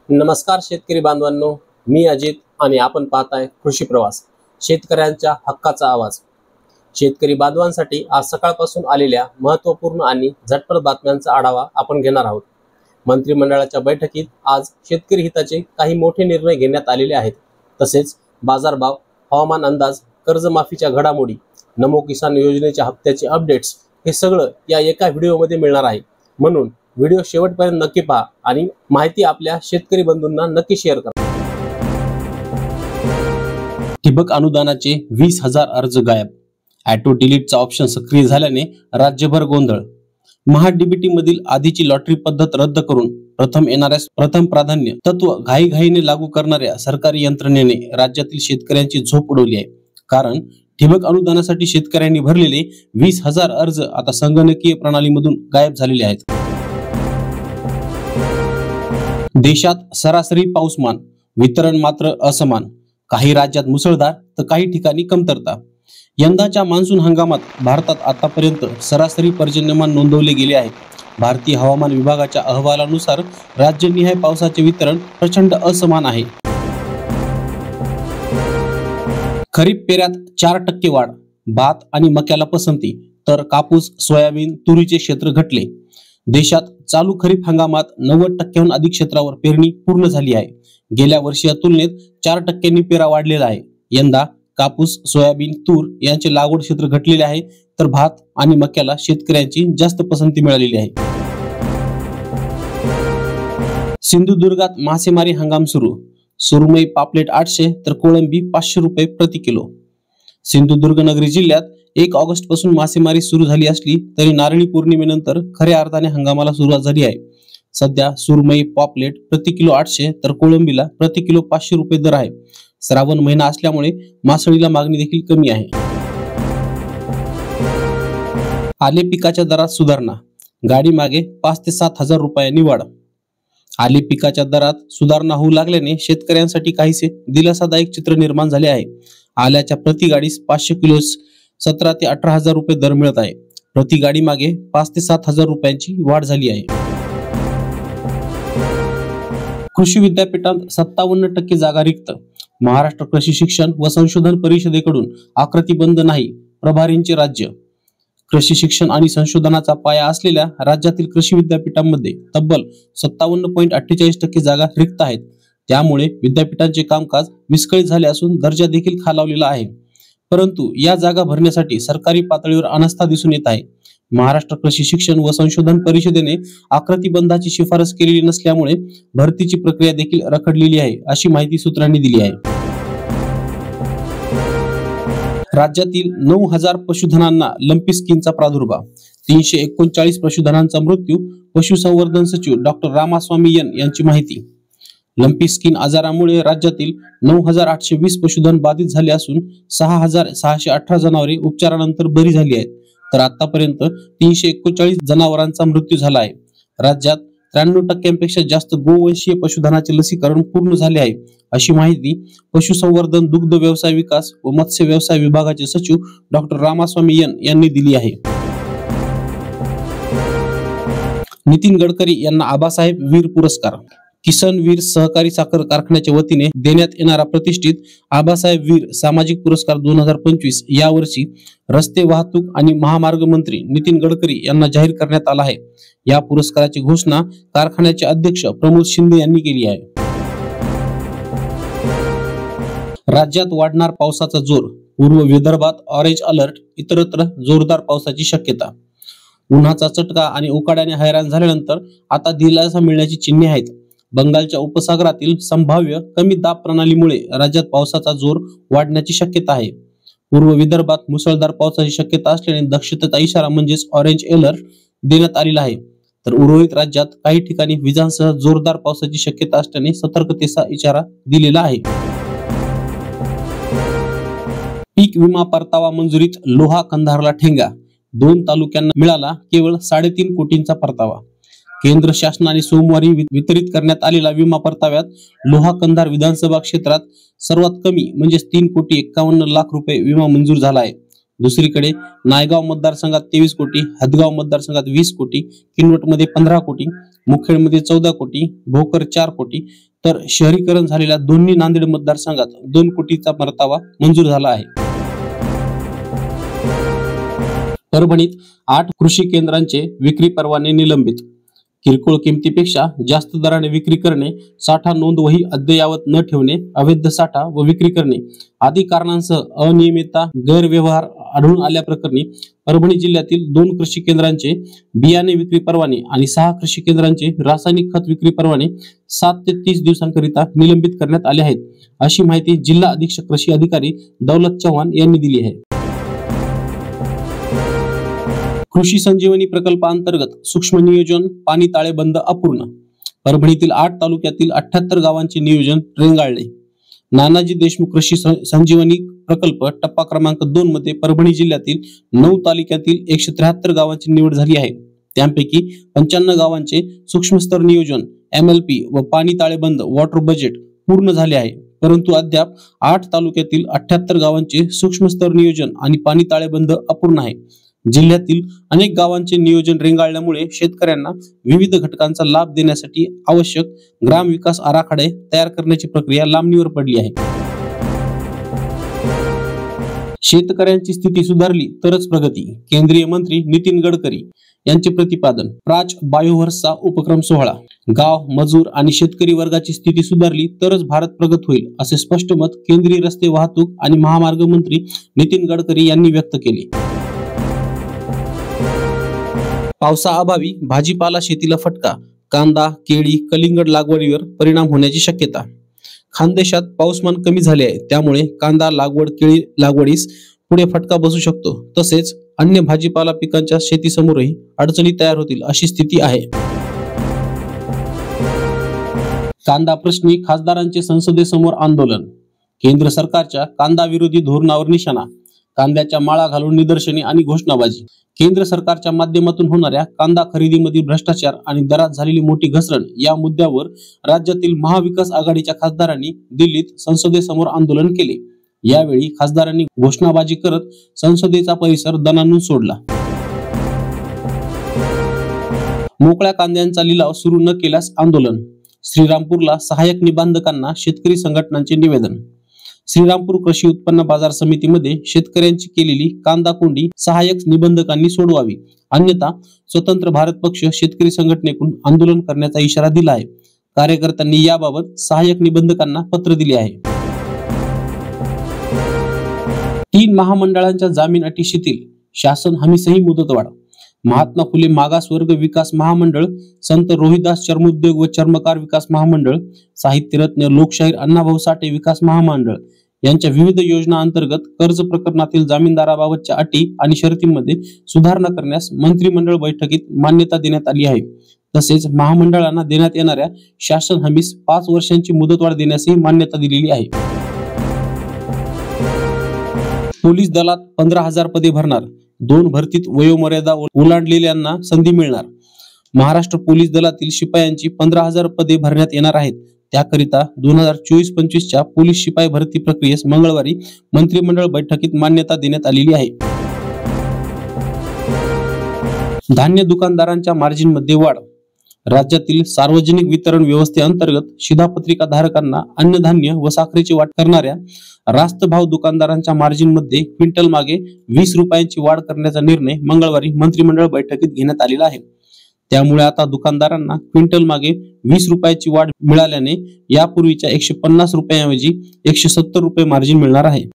नमस्कार शेतकरी बांधवांनो, मी अजित आणि आपण पाहताय कृषी प्रवास, शेतकऱ्यांच्या हक्काचा आवाज। शेतकरी बांधवांसाठी आज सकाळपासून आलेल्या महत्त्वपूर्ण आणि झटपट बातम्यांचा आढावा आपण घेणार आहोत। मंत्रिमंडळाच्या बैठकीत आज शेतकरी हिताचे काही मोठे निर्णय घेण्यात आलेले आहेत। तसेच बाजारभाव, हवामान अंदाज, कर्जमाफीच्या घडामोडी, नमो किसान योजनेच्या हप्त्याचे अपडेट्स हे सगळं या एका व्हिडिओमध्ये मिळणार आहे। म्हणून व्हिडिओ शेवटपर्यंत नक्की पहा आणि माहिती आपल्या शेतकरी बंधूंना नक्की शेअर करा। ठिबक अनुदानाचे 20,000 अर्ज गायब, ऑटो डिलीटचा ऑप्शन सक्रिय झाल्याने राज्यभर गोंधळ। महाडीबीटी मधील आधीची लॉटरी पद्धत रद्द करून प्रथम येणाऱ्यास प्रथम प्राधान्य तत्व घाईघाईने लागू करणाऱ्या सरकारी यंत्रणेने राज्यातील शेतकऱ्यांची झोप उडवली आहे। कारण ठिबक अनुदानासाठी शेतकऱ्यांनी भरलेले 20,000 अर्ज आता संगणकीय प्रणालीमधून गायब झालेले आहेत। देशात सरासरी पाऊसमान, वितरण मात्र असमान। काही राज्यात मुसळधार तर काही ठिकाणी कमतरता। यंदाच्या मान्सून हंगामात भारतात आतापर्यंत सरासरी पर्जन्यमान नोंदवले गेले आहे। भारतीय हवामान विभागाच्या अहवालानुसार राज्यनिहाय पावसाचे वितरण प्रचंड असमान आहे। खरीप पेऱ्यात 4% वाढ, भात आणि मक्याला पसंती, तर कापूस, सोयाबीन, तुरीचे क्षेत्र घटले। देशात चालू खरीप हंगामात 90% अधिक क्षेत्रावर पेरणी पूर्ण झाली आहे। गेल्या वर्षीच्या तुलनेत 4% पेरा वाढलेला आहे। यंदा कापूस, सोयाबीन, तूर यांचे लागवड क्षेत्र घटलेले आहे, तर भात आणि मक्याला शेतकऱ्यांची जास्त पसंती मिळालेली आहे। सिंधुदुर्गात मासेमारी हंगाम सुरू, सुरमई पापलेट 800 तर कोळंबी 500 रुपये प्रति किलो। सिंधुदुर्ग नगरी जिल्ह्यात 1 ऑगस्ट पासून मासेमारी सुरू झाली असली तरी नारळी पौर्णिमेनंतर खऱ्या अर्थाने हंगामाला सुरुवात झाली आहे। सध्या सुरमई पॉपलेट प्रति किलो 800 तर कोळंबीला प्रति किलो 500 रुपये दर आहे। श्रावण महिना असल्यामुळे मासळीला मागणी देखील कमी आहे। आले पिकाच्या दरात सुधारणा, गाडी मागे 5 ते 7,000 रुपयांनी वाढ। आले पिकाच्या दरात सुधारणा होऊ लागल्याने शेतकऱ्यांसाठी काहीसे दिलासादायक चित्र निर्माण झाले आहे। आल्याच्या प्रति गाडीस 500 किलोस 17 ते 18,000 रुपये दर मिळत आहे। प्रति गाडी मागे 5 ते 7,000 रुपयांची वाढ झाली आहे। कृषी विद्यापीठात 57% जागा रिक्त, महाराष्ट्र कृषी शिक्षण व संशोधन परिषदेकडून आकृती बंद नाही, प्रभारींचे राज्य। कृषी शिक्षण आणि संशोधनाचा पाया असलेल्या राज्यातील कृषी विद्यापीठांमध्ये तब्बल 57.48% जागा रिक्त आहेत। त्यामुळे विद्यापीठांचे कामकाज विस्कळीत झाले असून दर्जा देखील खालावलेला आहे। परंतु या जागा भरण्यासाठी सरकारी पातळीवर अनास्था दिसून येत आहे। महाराष्ट्र कृषी शिक्षण व संशोधन परिषदेने आकृतीबंधाची शिफारस केलेली नसल्यामुळे भरतीची प्रक्रिया देखील रखडलेली आहे, अशी माहिती सूत्रांनी दिली आहे। राज्यातील 9,000 पशुधनांना लंपी स्किनचा प्रादुर्भाव, 339 पशुधनांचा मृत्यू। पशुसंवर्धन सचिव डॉक्टर रामास्वामी यांची माहिती। लंपी स्किन आजारामुळे राज्यातील 9,820 पशुधन बाधित झाले असून 6,618 जनावरे उपचारानंतर बरी झाली आहेत, तर आतापर्यंत 339 जनावरांचा मृत्यू झाला आहे। राज्यात 93% जास्त गोवंशीय पशुधनाचे लसीकरण पूर्ण झाले आहे, अशी माहिती पशुसंवर्धन, दुग्ध व्यवसाय विकास व मत्स्य व्यवसाय विभागाचे सचिव डॉक्टर रामास्वामी यांनी दिली आहे। नितीन गडकरी यांना आबासाहेब वीर पुरस्कार। किसन वीर सहकारी साखर कारखान्याच्या वतीने देण्यात येणारा प्रतिष्ठित आबासाहेब वीर सामाजिक पुरस्कार 2025 यावर्षी रस्ते वाहतूक आणि महामार्ग मंत्री नितीन गडकरी यांना जाहीर करण्यात आला आहे। या पुरस्काराची घोषणा कारखान्याचे अध्यक्ष प्रमोद शिंदे यांनी केली आहे। राज्यात वाढणार पावसाचा जोर, पूर्व विदर्भात ऑरेंज अलर्ट, इतरत्र जोरदार पावसाची शक्यता। उन्हाचा चटका आणि उकाड्याने हैराण झाल्यानंतर आता दिलासा मिळण्याची चिन्हे आहेत। बंगालच्या उपसागरातील संभाव्य कमी दाब प्रणालीमुळे राज्यात पावसाचा जोर वाढण्याची शक्यता आहे। पूर्व विदर्भात मुसळधार पावसाची शक्यता असल्याने दक्षतेचा इशारा म्हणजेच ऑरेंज अलर्ट देण्यात आलेला आहे, तर उर्वरित राज्यात काही ठिकाणी विजांसह जोरदार पावसाची शक्यता असल्याने सतर्कतेचा इशारा दिलेला आहे। पीक विमा परतावा मंजुरीत लोहा कंधारला ठेंगा, 2 तालुक्यांना मिळाला केवळ 3.5 कोटींचा परतावा। केंद्र शासनाने सोमवारी वितरित करण्यात आलेल्या विमा परताव्यात लोहा कंधार विधानसभा क्षेत्रात सर्वात कमी म्हणजेच 3,51,00,000 रुपये विमा मंजूर झाला आहे। दुसरीकडे नायगाव मतदारसंघात 23 कोटी, हदगाव मतदारसंघात 20 कोटी, किनवटमध्ये 15 कोटी, मुखेडमध्ये 14 कोटी, भोकर 4 कोटी, तर शहरीकरण झालेल्या दोन्ही नांदेड मतदारसंघात 2 कोटीचा परतावा मंजूर झाला आहे. परभणीत 8 कृषी केंद्रांचे विक्री परवाने निलंबित. किरकोळ किमतीपेक्षा जास्त दराने विक्री करणे, साठा नोंदवही अद्ययावत न ठेवणे, अवैध साठा व विक्री करणे आदी कारणांसह अनियमितता गैरव्यवहार आढळून आल्याप्रकरणी परभणी जिल्ह्यातील 2 कृषी केंद्रांचे बियाणे विक्री परवाने आणि 6 कृषी केंद्रांचे रासायनिक खत विक्री परवाने 7 ते 30 दिवसांकरिता निलंबित करण्यात आले आहेत, अशी माहिती जिल्हा अधीक्षक कृषी अधिकारी दौलत चव्हाण यांनी दिली आहे. कृषी संजीवनी प्रकल्पांतर्गत सूक्ष्म नियोजन पाणी ताळेबंद अपूर्ण. परभणीतील 8 तालुक्यातील 78 गावांचे नियोजन रेंगाळले. नानाजी देशमुख कृषी संजीवनी प्रकल्प टप्पा क्रमांक 2 मध्ये परभणी जिल्ह्यातील 9 तालुक्यातील 173 गावांची निवड झाली आहे. त्यापैकी 95 गावांचे सूक्ष्म स्तर नियोजन MLP व पाणी ताळेबंद वॉटर बजेट पूर्ण झाले आहे, परंतु अद्याप 8 तालुक्यातील 78 गावांचे सूक्ष्म स्तर नियोजन आणि पाणी ताळेबंद अपूर्ण आहे. जिल्ह्यातील अनेक गावांचे नियोजन रेंगाळल्यामुळे शेतकऱ्यांना विविध घटकांचा लाभ देण्यासाठी आवश्यक ग्राम विकास आराखडे तयार करण्याची प्रक्रिया लांबणीवर पडली आहे. शेतकऱ्यांची स्थिती सुधारली तरच प्रगती. केंद्रीय मंत्री नितीन गडकरी यांचे प्रतिपादन. प्राच बायोव्हर्सचा उपक्रम सोहळा. गाव, मजूर आणि शेतकरी वर्गाची स्थिती सुधारली तरच भारत प्रगत होईल, असे स्पष्ट मत केंद्रीय रस्ते वाहतूक आणि महामार्ग मंत्री नितीन गडकरी यांनी व्यक्त केले. पावसाअभावी भाजीपाला शेतीला फटका. कांदा, केळी, कलिंगड लागवडीवर परिणाम होण्याची शक्यता. खानदेशात पाऊसमान कमी झाले आहे, त्यामुळे कांदा लागवड, केळी लागवडीस पुढे फटका बसू शकतो. तसेच अन्य भाजीपाला पिकांच्या शेतीसमोरही अडचणी तयार होतील, अशी स्थिती आहे. कांदा प्रश्नी खासदारांचे संसदेसमोर आंदोलन. केंद्र सरकारच्या कांदा विरोधी धोरणावर निशाणा. कांद्याच्या माळा घालून निदर्शने आणि घोषणाबाजी. केंद्र सरकारच्या माध्यमातून होणाऱ्या कांदा खरेदीमधील भ्रष्टाचार आणि दरात झालेली मोठी घसरण या मुद्द्यावर राज्यातील महाविकास आघाडीच्या खासदारांनी दिल्लीत संसदेसमोर आंदोलन केले. यावेळी खासदारांनी घोषणाबाजी करत संसदेचा परिसर दणाणून सोडला. मोकळ्या कांद्यांचा लिलाव सुरू न केल्यास आंदोलन. श्रीरामपूरला सहाय्यक निबंधकांना शेतकरी संघटनांचे निवेदन. श्रीरामपूर कृषी उत्पन्न बाजार समितीमध्ये शेतकऱ्यांची केलेली कांदा कोंडी सहाय्यक निबंधकांनी सोडवावी, अन्यथा स्वतंत्र भारत पक्ष शेतकरी संघटनेकडून आंदोलन करण्याचा इशारा दिला आहे. कार्यकर्त्यांनी याबाबत सहाय्यक निबंधकांना पत्र दिले आहे. 3 महामंडळांच्या जामीन अटी शिथिल. शासन हमीसही मुदतवाढ. महात्मा फुले मागासवर्ग विकास महामंडळ, संत रोहिदास चर्मोद्योग व चर्मकार विकास महामंडळ, साहित्यरत्न लोकशाहीर अण्णाभाऊ साठे विकास महामंडळ यांच्या विविध योजना अंतर्गत कर्ज प्रकरणातील जामीनदाराबाबतच्या अटी आणि शर्तींमध्ये सुधारणा करण्यास मंत्रिमंडळ बैठकीत मान्यता देण्यात आली आहे. तसेच महामंडळांना देण्यात येणाऱ्या शासन हमीस 5 वर्षांची मुदतवाढ देण्यासही मान्यता दिलेली आहे. पोलीस दलात 15,000 पदे भरणार. 2 भरतीत वयोमर्यादा ओलांडलेल्यांना संधी मिळणार. महाराष्ट्र पोलीस दलातील शिपायांची 15,000 पदे भरण्यात येणार आहेत. त्याकरिता 2024-25च्या पोलीस शिपाई भरती प्रक्रियेस मंगळवारी मंत्रिमंडळ बैठकीत मान्यता देण्यात आलेली आहे. धान्य दुकानदारांच्या मार्जिनमध्ये वाढ. राज्यातील सार्वजनिक वितरण व्यवस्थेअंतर्गत शिधापत्रिका धारकांना अन्नधान्य व साखरेची वाट करणाऱ्या रास्त भाव दुकानदारांच्या मार्जिनमध्ये क्विंटल मागे 20 रुपयांची वाढ करण्याचा निर्णय मंगळवारी मंत्रिमंडळ बैठकीत घेण्यात आलेला आहे. त्यामुळे आता दुकानदारांना क्विंटल मागे 20 रुपयाची वाढ मिळाल्याने यापूर्वीच्या 150 रुपयांऐवजी 170 रुपये मार्जिन मिळणार आहे.